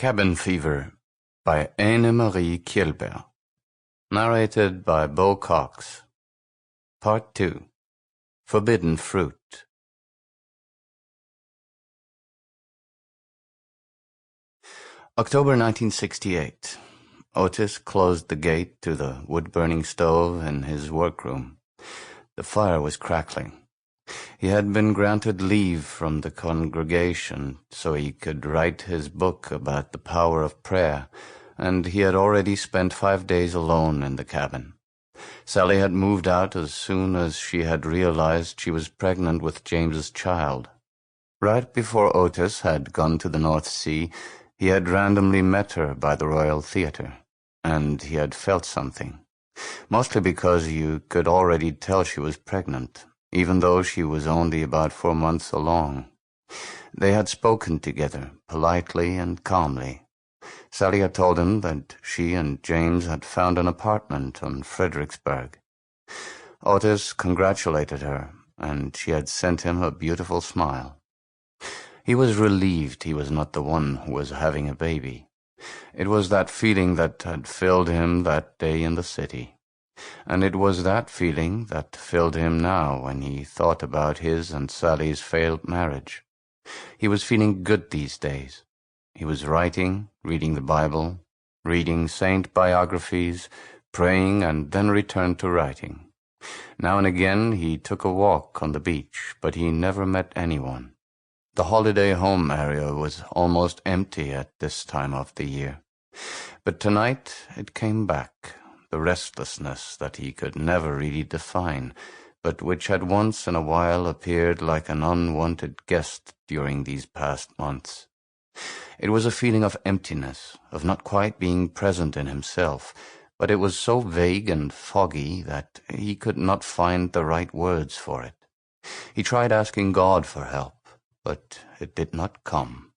Cabin Fever by Anne-Marie Kjeldberg. Narrated by Beau Cox. Part 2. Forbidden Fruit. October 1968. Otis closed the gate to the wood-burning stove in his workroom. The fire was crackling. He had been granted leave from the congregation so he could write his book about the power of prayer, and he had already spent 5 days alone in the cabin. Sally had moved out as soon as she had realized she was pregnant with James's child. Right before Otis had gone to the North Sea, he had randomly met her by the Royal Theatre, and he had felt something, mostly because you could already tell she was pregnant, even though she was only about 4 months along. They had spoken together, politely and calmly. Sally had told him that she and James had found an apartment on Fredericksburg. Otis congratulated her, and she had sent him a beautiful smile. He was relieved he was not the one who was having a baby. It was that feeling that had filled him that day in the city. And it was that feeling that filled him now when he thought about his and Sally's failed marriage. He was feeling good these days. He was writing, reading the Bible, reading saint biographies, praying, and then returned to writing. Now and again he took a walk on the beach, but he never met anyone. The holiday home area was almost empty at this time of the year. But tonight it came back. The restlessness that he could never really define, but which had once in a while appeared like an unwanted guest during these past months. It was a feeling of emptiness, of not quite being present in himself, but it was so vague and foggy that he could not find the right words for it. He tried asking God for help, but it did not come.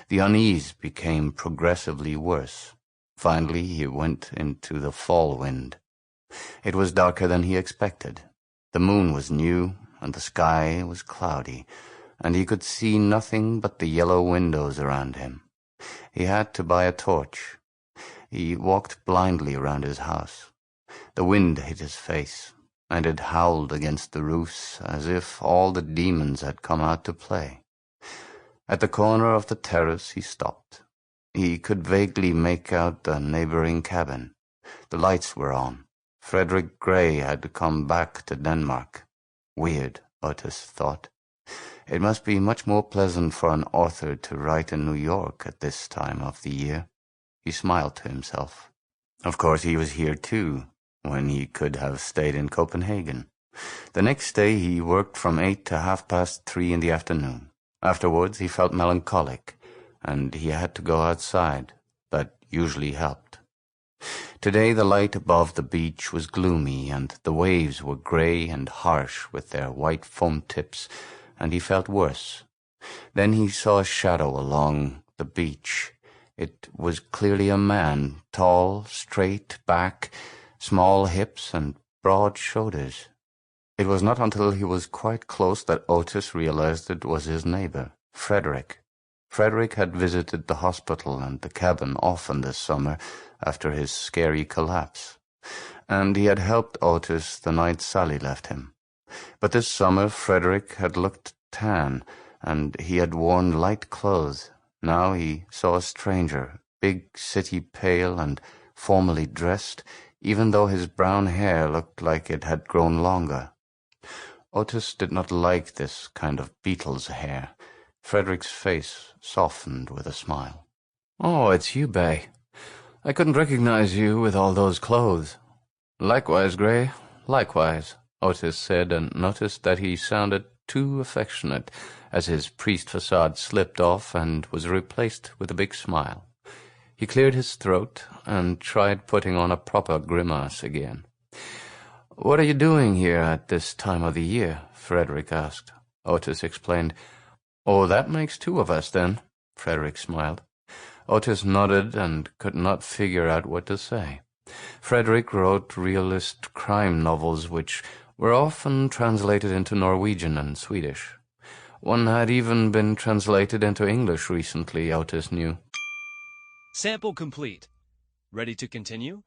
The unease became progressively worse. Finally, he went into the fall wind. It was darker than he expected. The moon was new, and the sky was cloudy, and he could see nothing but the yellow windows around him. He had to buy a torch. He walked blindly around his house. The wind hit his face, and it howled against the roofs as if all the demons had come out to play. At the corner of the terrace he stopped. He could vaguely make out the neighboring cabin. The lights were on. Frederick Gray had come back to Denmark. Weird, Otis thought. It must be much more pleasant for an author to write in New York at this time of the year. He smiled to himself. Of course he was here too, when he could have stayed in Copenhagen. The next day he worked from 8 to 3:30 in the afternoon. Afterwards he felt melancholic, and he had to go outside. That usually helped. Today the light above the beach was gloomy, and the waves were gray and harsh with their white foam tips, and he felt worse. Then he saw a shadow along the beach. It was clearly a man, tall, straight back, small hips, and broad shoulders. It was not until he was quite close that Otis realized it was his neighbor, Frederick. Frederick had visited the hospital and the cabin often this summer after his scary collapse, and he had helped Otis the night Sally left him. But this summer Frederick had looked tan, and he had worn light clothes. Now he saw a stranger, big, city pale, and formally dressed, even though his brown hair looked like it had grown longer. Otis did not like this kind of Beatles hair. Frederick's face softened with a smile. "Oh, it's you, Bay. I couldn't recognize you with all those clothes." "Likewise, Gray, likewise," Otis said, and noticed that he sounded too affectionate as his priest facade slipped off and was replaced with a big smile. He cleared his throat and tried putting on a proper grimace again. "What are you doing here at this time of the year?" Frederick asked. Otis explained. "Oh, that makes 2 of us, then," Frederick smiled. Otis nodded and could not figure out what to say. Frederick wrote realist crime novels which were often translated into Norwegian and Swedish. One had even been translated into English recently, Otis knew. Sample complete. Ready to continue?